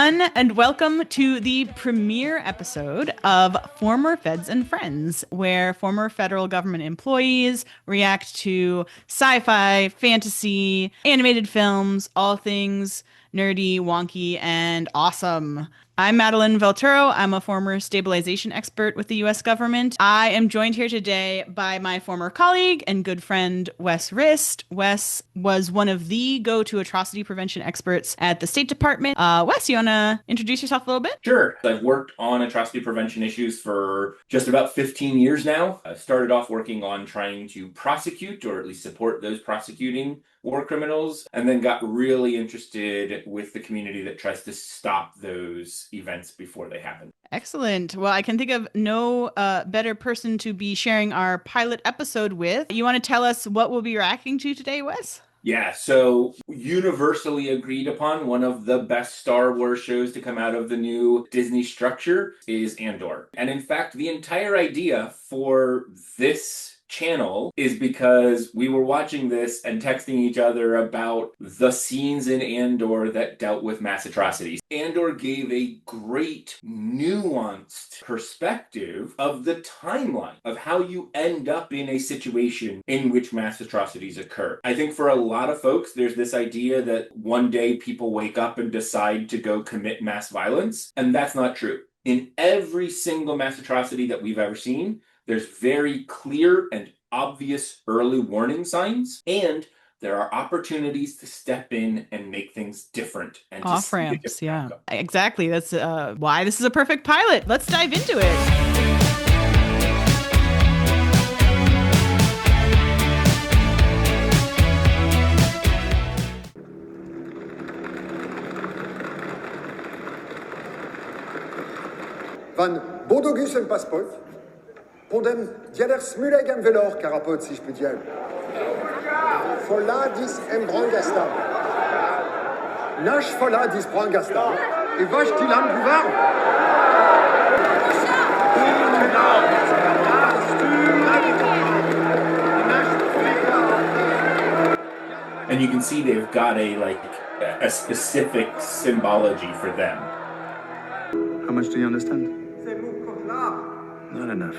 everyone, and welcome to the premiere episode of Former Feds and Friends, where former federal government employees react to sci-fi, fantasy, animated films, all things nerdy, wonky, and awesome. I'm Madeline Velturo. I'm a former stabilization expert with the US government. I am joined here today by my former colleague and good friend, Wes Rist. Wes was one of the go-to atrocity prevention experts at the State Department. Wes, you want to introduce yourself a little bit? Sure. I've worked on atrocity prevention issues for just about 15 years now. I started off working on trying to prosecute, or at least support those prosecuting war criminals, and then got really interested with the community that tries to stop those events before they happen. Excellent. Well, I can think of no better person to be sharing our pilot episode with. You want to tell us what we'll be reacting to today, Wes? Yeah, so universally agreed upon, one of the best Star Wars shows to come out of the new Disney structure is Andor. And in fact, the entire idea for this channel is because we were watching this and texting each other about the scenes in Andor that dealt with mass atrocities. Andor gave a great nuanced perspective of the timeline of how you end up in a situation in which mass atrocities occur. I think for a lot of folks, there's this idea that one day people wake up and decide to go commit mass violence, and that's not true. In every single mass atrocity that we've ever seen, there's very clear and obvious early warning signs, and there are opportunities to step in and make things different. And off ramps, yeah. Exactly. That's why this is a perfect pilot. Let's dive into it. Van Bodogus en Paspoort, Podem Diader Smuleg en Velor, Carapot, si je peux dire. Foladis en Brangasta. Nash Foladis Brangasta. Et vache Tilam Bouvard. And you can see they've got a specific symbology for them. How much do you understand? Not enough.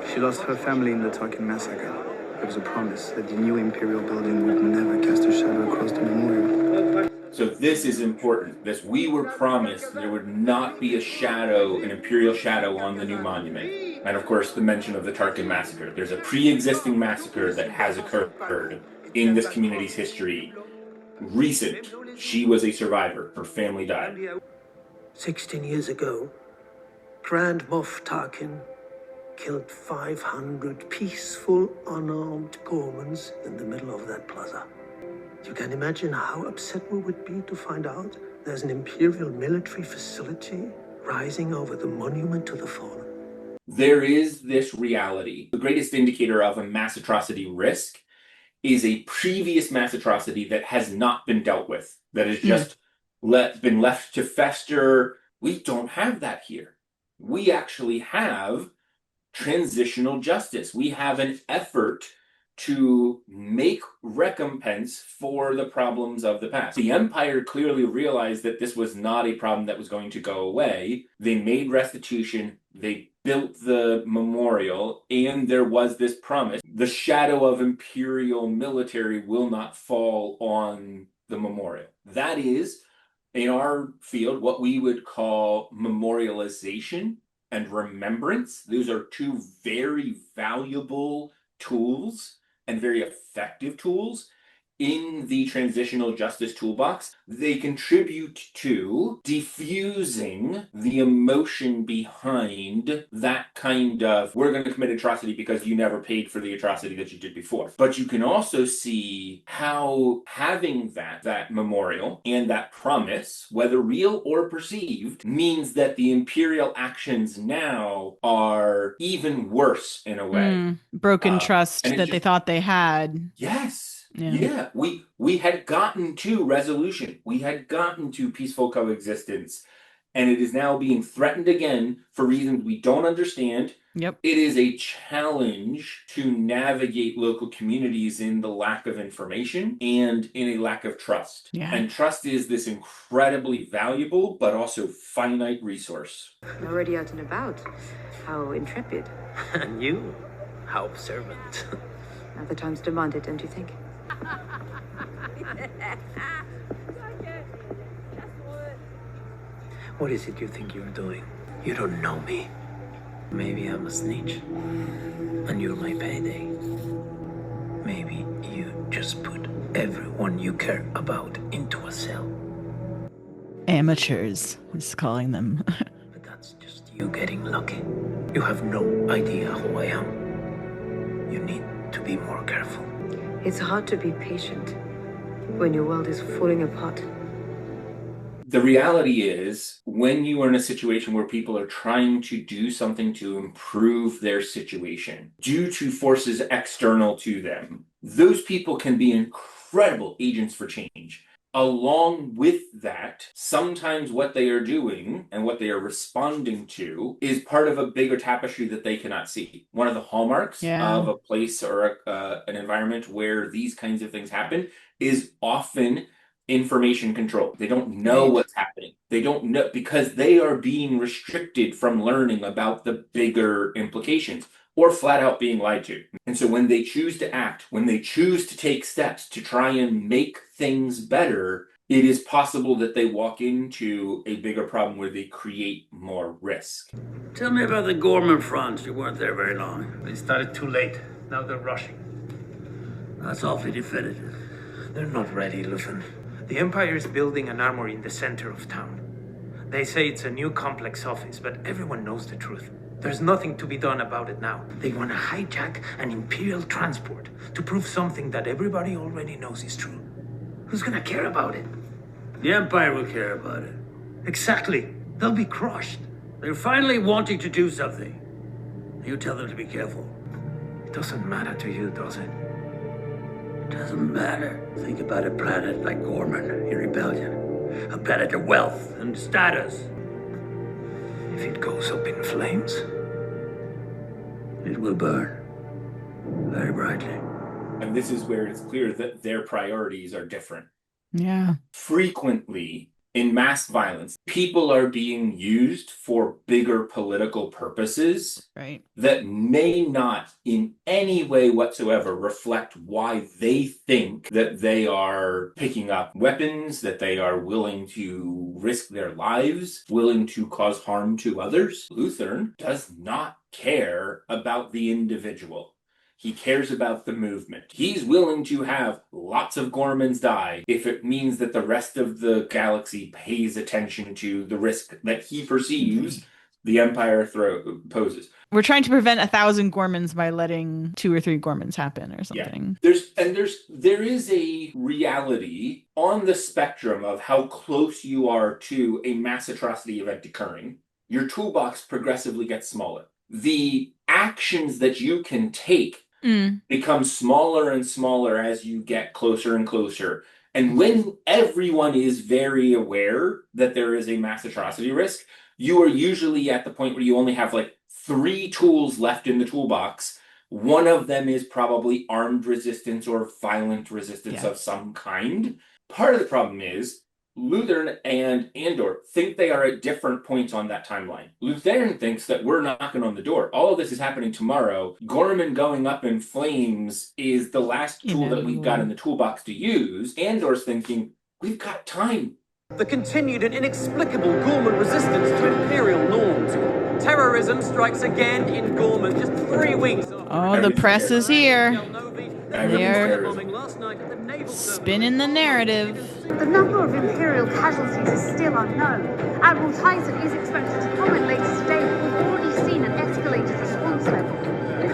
She lost her family in the Ghorman Massacre. There was a promise that the new Imperial building would never cast a shadow across the memorial. So this is important. We were promised there would not be a shadow, an Imperial shadow on the new monument. And of course, the mention of the Ghorman Massacre. There's a pre-existing massacre that has occurred in this community's history. Recent. She was a survivor. Her family died. 16 years ago, Grand Moff Tarkin killed 500 peaceful, unarmed Ghormans in the middle of that plaza. You can imagine how upset we would be to find out there's an Imperial military facility rising over the monument to the fallen. There is this reality. The greatest indicator of a mass atrocity risk is a previous mass atrocity that has not been dealt with, that has just been left to fester. We don't have that here. We actually have transitional justice. We have an effort to make recompense for the problems of the past. The Empire clearly realized that this was not a problem that was going to go away. They made restitution, they built the memorial, and there was this promise. The shadow of Imperial military will not fall on the memorial. That is, in our field, what we would call memorialization and remembrance. Those are two very valuable tools and very effective tools in the transitional justice toolbox. They contribute to diffusing the emotion behind that kind of, we're going to commit atrocity because you never paid for the atrocity that you did before. But you can also see how having that memorial and that promise, whether real or perceived, means that the Imperial actions now are even worse in a way. Broken trust that they thought they had. Yes. Yeah, we had gotten to resolution. We had gotten to peaceful coexistence. And it is now being threatened again for reasons we don't understand, Yep. It is a challenge to navigate local communities in the lack of information and in a lack of trust. Yeah. And trust is this incredibly valuable but also finite resource. Already out and about. How intrepid. And you? How observant. Now the times demand it, don't you think? What is it you think you're doing? You don't know me. Maybe I'm a snitch. And you're my payday. Maybe you just put everyone you care about into a cell. Amateurs, he's calling them. But that's just you getting lucky. You have no idea who I am. You need to be more careful. It's hard to be patient when your world is falling apart. The reality is, when you are in a situation where people are trying to do something to improve their situation due to forces external to them, those people can be incredible agents for change. Along with that, sometimes what they are doing and what they are responding to is part of a bigger tapestry that they cannot see. One of the hallmarks of a place or an environment where these kinds of things happen is often information control. They don't know what's happening. They don't know because they are being restricted from learning about the bigger implications or flat out being lied to. And so when they choose to act, when they choose to take steps to try and make things better, it is possible that they walk into a bigger problem where they create more risk. Tell me about the Ghorman front. You weren't there very long. They started too late. Now they're rushing. That's awfully definitive. They're not ready, Luthen. The Empire is building an armory in the center of town. They say it's a new complex office, but everyone knows the truth. There's nothing to be done about it now. They want to hijack an Imperial transport to prove something that everybody already knows is true. Who's gonna care about it? The Empire will care about it. Exactly. They'll be crushed. They're finally wanting to do something. You tell them to be careful. It doesn't matter to you, does it? Doesn't matter. Think about a planet like Ghorman in rebellion. A planet of wealth and status. If it goes up in flames, it will burn very brightly. And this is where it's clear that their priorities are different. Yeah. Frequently, in mass violence, people are being used for bigger political purposes that may not in any way whatsoever reflect why they think that they are picking up weapons, that they are willing to risk their lives, willing to cause harm to others. Luthen does not care about the individual. He cares about the movement. He's willing to have lots of Ghormans die if it means that the rest of the galaxy pays attention to the risk that he perceives the Empire poses. We're trying to prevent 1,000 Ghormans by letting 2 or 3 Ghormans happen or something. Yeah. There is a reality on the spectrum of how close you are to a mass atrocity event occurring. Your toolbox progressively gets smaller. The actions that you can take become smaller and smaller as you get closer and closer. And when everyone is very aware that there is a mass atrocity risk, you are usually at the point where you only have like 3 tools left in the toolbox. One of them is probably armed resistance or violent resistance of some kind. Part of the problem is Luthen and Andor think they are at different points on that timeline. Luthen thinks that we're knocking on the door. All of this is happening tomorrow. Ghorman going up in flames is the last tool that we've got in the toolbox to use. Andor's thinking, we've got time. The continued and inexplicable Ghorman resistance to Imperial norms. Terrorism strikes again in Ghorman just 3 weeks. Oh, the press is here. They're spinning the narrative. The number of Imperial casualties is still unknown. Admiral Tyson is expected to comment later today, but we've already seen an escalated response level.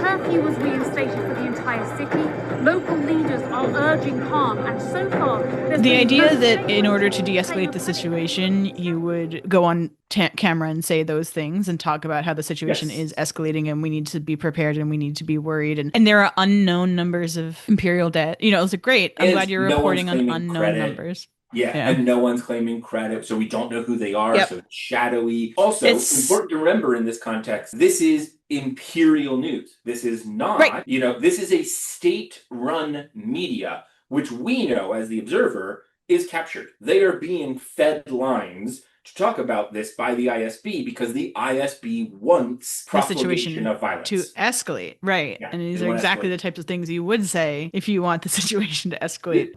Curfew was reinstated for the entire city. Local leaders are urging calm, and so far... The idea that in order to de-escalate the situation, you would go on camera and say those things and talk about how the situation is escalating and we need to be prepared and we need to be worried. And there are unknown numbers of Imperial debt. You know, it's great. I'm glad you're reporting on unknown numbers. Yeah, and no one's claiming credit, so we don't know who they are, so it's shadowy. Also, important to remember in this context, this is imperial news. This is not, Right. this is a state-run media, which we know as the observer is captured. They are being fed lines to talk about this by the ISB because the ISB wants The propagation situation of violence. to escalate, right? Yeah, and these they are want to exactly escalate. the types of things you would say if you want the situation to escalate.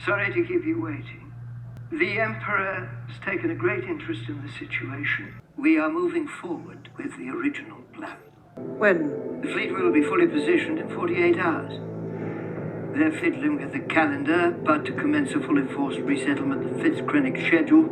Sorry to keep you waiting. The Emperor has taken a great interest in the situation. We are moving forward with the original plan. When? The fleet will be fully positioned in 48 hours. They're fiddling with the calendar, but to commence a full enforced resettlement of Fitz Krennic's schedule,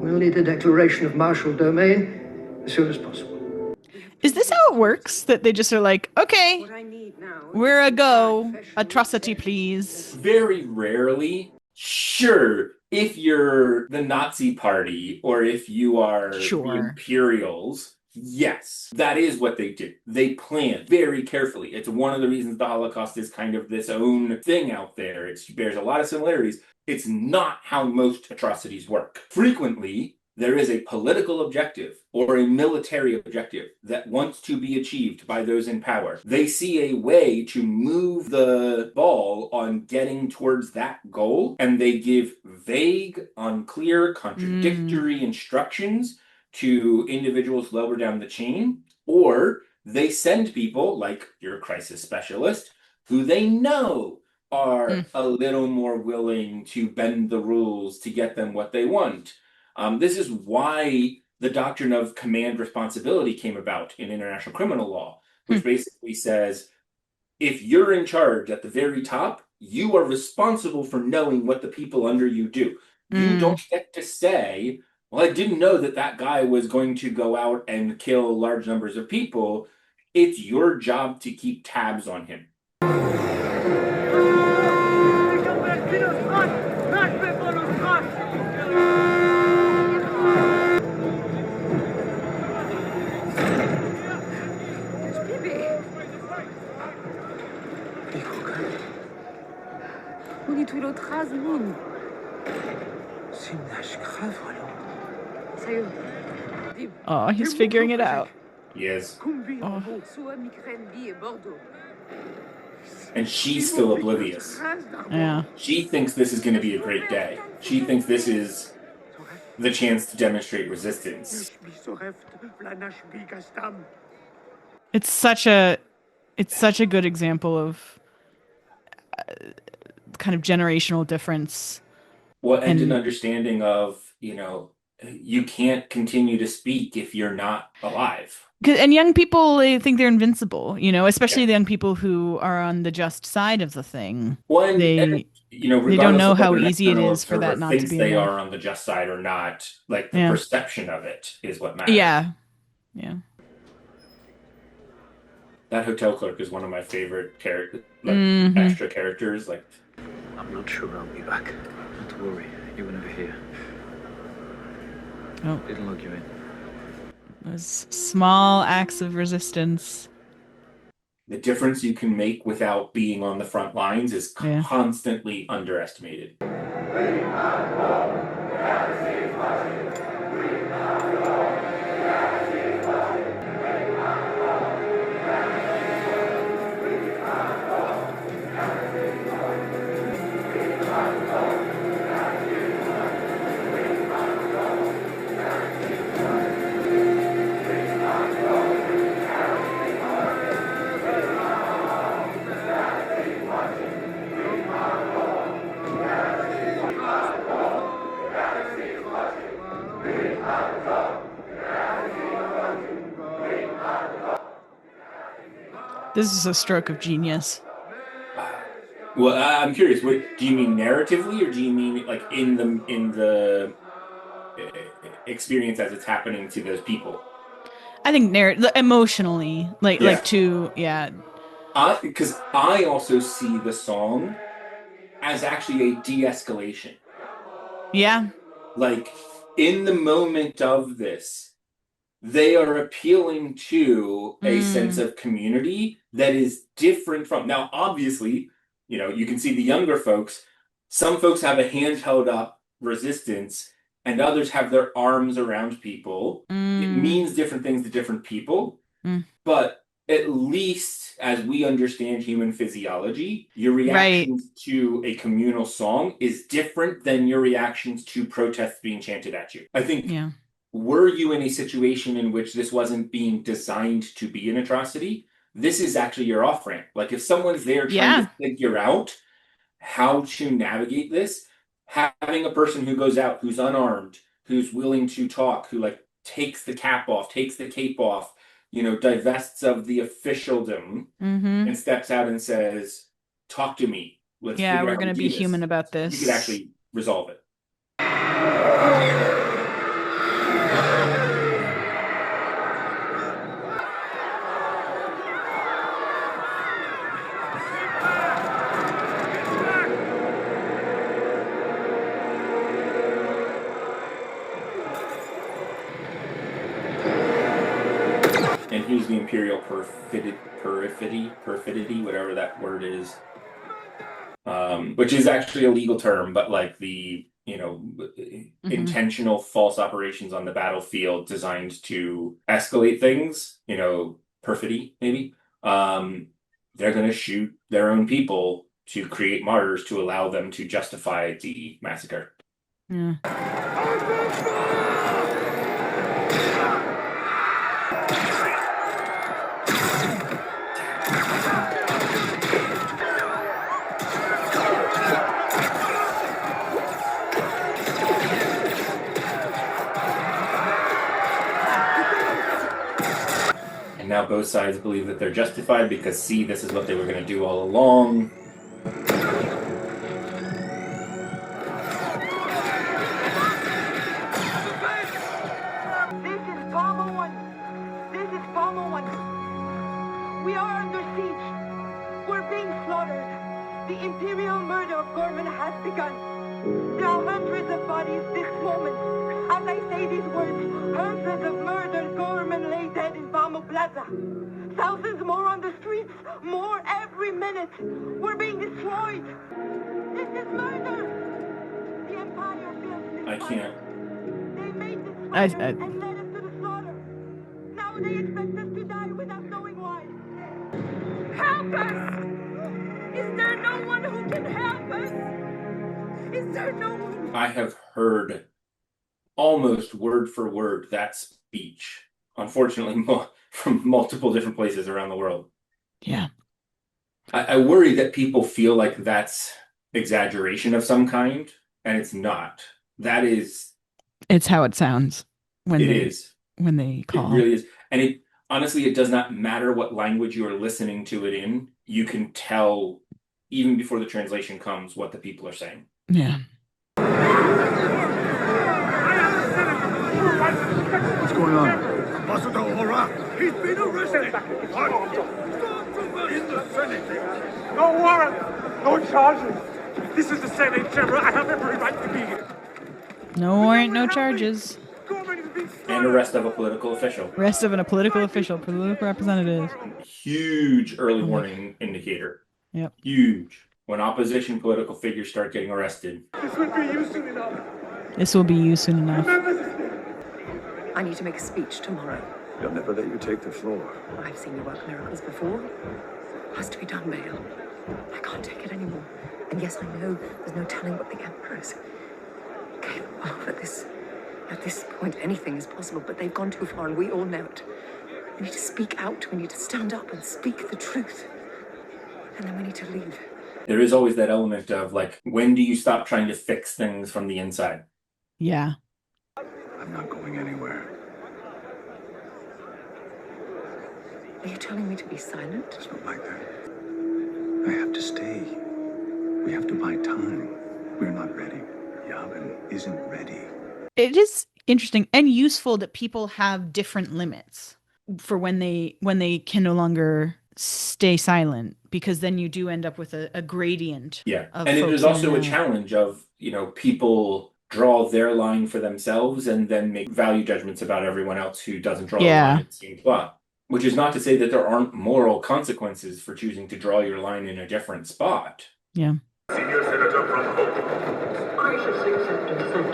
We'll need a declaration of martial domain as soon as possible. Is this how it works? That they just are like, okay, What I need now we're a is go. professional Atrocity, tech. please. Very rarely, sure, if you're the Nazi party or if you are Sure. the Imperials, yes, that is what they do. They plan very carefully. It's one of the reasons the Holocaust is kind of this own thing out there. It bears a lot of similarities. It's not how most atrocities work. Frequently, there is a political objective or a military objective that wants to be achieved by those in power. They see a way to move the ball on getting towards that goal, and they give vague, unclear, contradictory instructions to individuals lower down the chain, or they send people, like your crisis specialist, who they know are a little more willing to bend the rules to get them what they want. This is why the doctrine of command responsibility came about in international criminal law, which basically says, if you're in charge at the very top, you are responsible for knowing what the people under you do. You don't get to say, well, I didn't know that guy was going to go out and kill large numbers of people. It's your job to keep tabs on him. Oh, he's figuring it out. He is. And she's still oblivious. Yeah. She thinks this is going to be a great day. She thinks this is the chance to demonstrate resistance. It's such a good example of kind of generational difference. Well, and an understanding of, you can't continue to speak if you're not alive. And young people, they think they're invincible, especially the young people who are on the just side of the thing. Well, they don't know how easy it is for that not to be they enough. are on the just side or not. Like, the perception of it is what matters. Yeah. That hotel clerk is one of my favorite extra characters. Like, I'm not sure I'll be back. Not to worry, you were never here. Oh. Didn't log you in. Those small acts of resistance. The difference you can make without being on the front lines is constantly underestimated. This is a stroke of genius. Well, I'm curious. What do you mean narratively, or do you mean like in the experience as it's happening to those people? I think emotionally, because I also see the song as actually a de-escalation. Yeah. Like, in the moment of this, they are appealing to a sense of community that is different from... Now, obviously, you can see the younger folks. Some folks have a hand held up resistance, and others have their arms around people. It means different things to different people. But at least as we understand human physiology, your reactions to a communal song is different than your reactions to protests being chanted at you. I think, were you in a situation in which this wasn't being designed to be an atrocity, this is actually your off-ramp. Like, if someone's there trying to figure out how to navigate this, having a person who goes out, who's unarmed, who's willing to talk, who like takes the cap off, takes the cape off, you know, divests of the officialdom and steps out and says, talk to me. Let's figure out we're how going to be human about this. You could actually resolve it. And here's the Imperial perfidy, whatever that word is, which is actually a legal term, but like the, you know, intentional false operations on the battlefield designed to escalate things, you know, perfidy, maybe. They're going to shoot their own people to create martyrs to allow them to justify the massacre. Yeah. And now both sides believe that they're justified because, see, this is what they were going to do all along. This is Palmer 1. This is Palmer 1. We are under siege. We're being slaughtered. The imperial murder of Ghorman has begun. There are hundreds of bodies this moment. As I say these words, hundreds of murdered Ghorman lay dead in Palmer Plaza. Thousands more on the streets, more every minute. We're being destroyed. This is murder. The Empire built this. I can't. They made this fire and led us to the slaughter. Now they expect us to die without knowing why. Help us! Is there no one who can help us? Is there no one? I have heard almost word for word that speech, unfortunately, from multiple different places around the world. Yeah. I worry that people feel like that's exaggeration of some kind, and it's not. That is... It's how it sounds when they call. It really is. And it honestly, it does not matter what language you are listening to it in. You can tell, even before the translation comes, what the people are saying. Yeah. What's going on? Ambassador Aura, he's been arrested. In the Senate. No warrant, no charges. This is the Senate chamber. I have every right to be here. No warrant, no charges. And arrest of a political official. Arrest of a political official, political representative. Huge early warning indicator. Yep. Huge. When opposition political figures start getting arrested. This will be you soon enough. This will be you soon enough. I need to make a speech tomorrow. They'll never let you take the floor. I've seen you work miracles before. Has to be done, Bale. I can't take it anymore. And yes, I know there's no telling what the Emperor's capable of at this point. Anything is possible, but they've gone too far, and we all know it. We need to speak out. We need to stand up and speak the truth. And then we need to leave. There is always that element of, like, when do you stop trying to fix things from the inside? Yeah. I'm not going anywhere. Are you telling me to be silent? It's not like that. I have to stay. We have to buy time. We're not ready. Yavin isn't ready. It is interesting and useful that people have different limits for when they can no longer stay silent, because then you do end up with a gradient. Yeah. And it is also a challenge of, people draw their line for themselves and then make value judgments about everyone else who doesn't draw the line at the same spot. Which is not to say that there aren't moral consequences for choosing to draw your line in a different spot. Yeah. Senior Senator from Hope. Graciously accepted, thank you.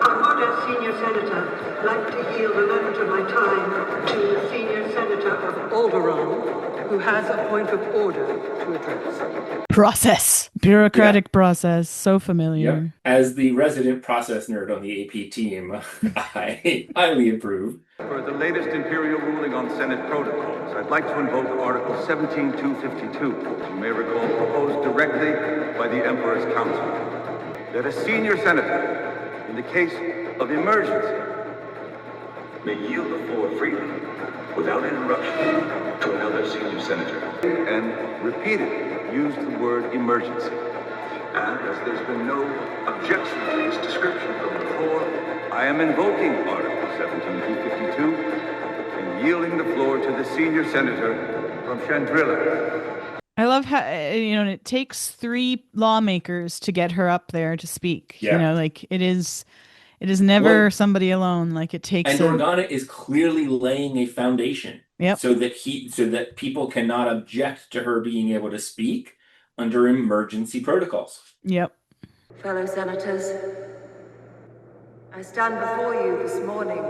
Our modest senior senator, like to yield a moment of my time to the senior senator of Alderaan, who has a point of order to address. Process. Bureaucratic process. So familiar. Yep. As the resident process nerd on the AP team, I highly approve. For the latest Imperial ruling on Senate protocols, I'd like to invoke Article 17252, which you may recall proposed directly by the Emperor's Council, that a senior senator, in the case of emergency, may yield the floor freely, without interruption, to another senior senator, and repeatedly use the word emergency. And as there's been no objection to this description from the floor, I am invoking Article 17252 and yielding the floor to the senior senator from Chandrila. I love how, it takes 3 lawmakers to get her up there to speak. Yeah. It is never somebody alone. Like, it takes. And Organa is clearly laying a foundation. Yep. So that people cannot object to her being able to speak under emergency protocols. Yep. Fellow senators, I stand before you this morning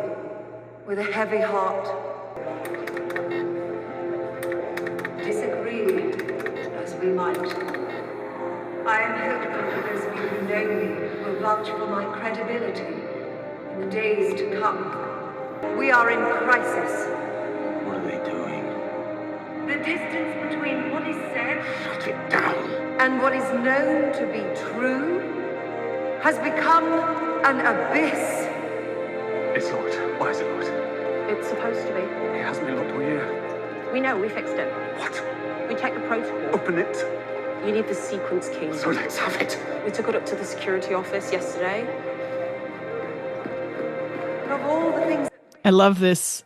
with a heavy heart. Disagree as we might, I am hoping that those of you who know me will vouch for my credibility in the days to come. We are in crisis. What are they doing? The distance between what is said Shut it down. and what is known to be true has become an abyss. It's locked. Why is it locked? It's supposed to be. It hasn't been locked all year. We know, we fixed it. What? We checked the protocol. Open it. You need the sequence key. So let's have it. We took it up to the security office yesterday. Of all the things... I love this.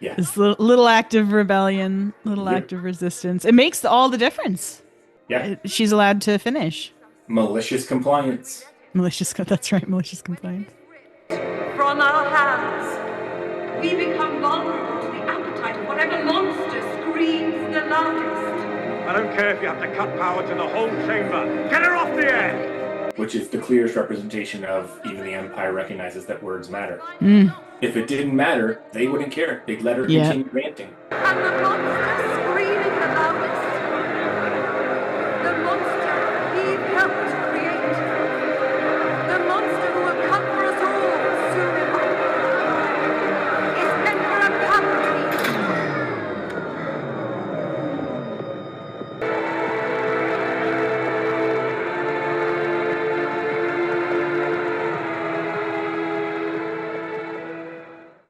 Yeah. This little act of rebellion, act of resistance. It makes all the difference. Yeah. She's allowed to finish. Malicious compliance. That's right, malicious compliance. From our hands, we become vulnerable to the appetite of whatever monster screams the loudest. I don't care if you have to cut power to the whole chamber. Get her off the air! Which is the clearest representation of even the Empire recognizes that words matter. Mm. If it didn't matter, they wouldn't care. They'd let her continue ranting. And the monster screaming the loudest, the monster he helped to create, the monster who will come for us all soon enough, is Emperor Palpatine.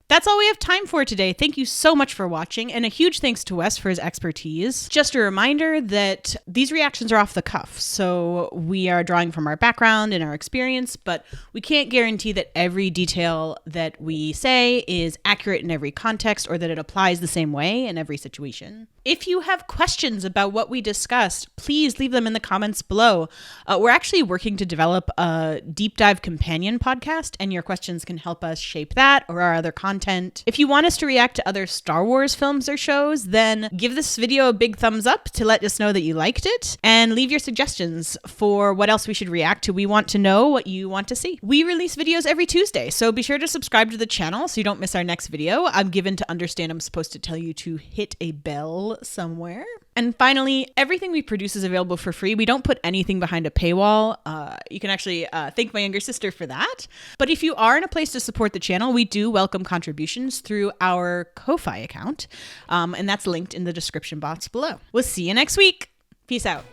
That's all we have time for today. Thank you so much for watching, and a huge thanks to Wes for his expertise. Just a reminder that these reactions are off the cuff, so we are drawing from our background and our experience, but we can't guarantee that every detail that we say is accurate in every context or that it applies the same way in every situation. If you have questions about what we discussed, please leave them in the comments below. We're actually working to develop a deep dive companion podcast, and your questions can help us shape that or our other content. If you want us to react to other Star Wars films or shows, then give this video a big thumbs up to let us know that you liked it, and leave your suggestions for what else we should react to. We want to know what you want to see. We release videos every Tuesday, so be sure to subscribe to the channel so you don't miss our next video. I'm given to understand I'm supposed to tell you to hit a bell somewhere. And finally, everything we produce is available for free. We don't put anything behind a paywall. You can actually thank my younger sister for that. But if you are in a place to support the channel, we do welcome contributions through our Ko-Fi account. And that's linked in the description box below. We'll see you next week. Peace out.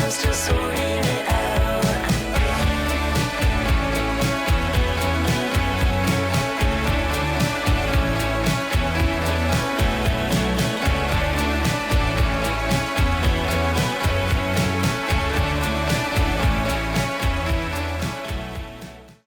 Still soaring.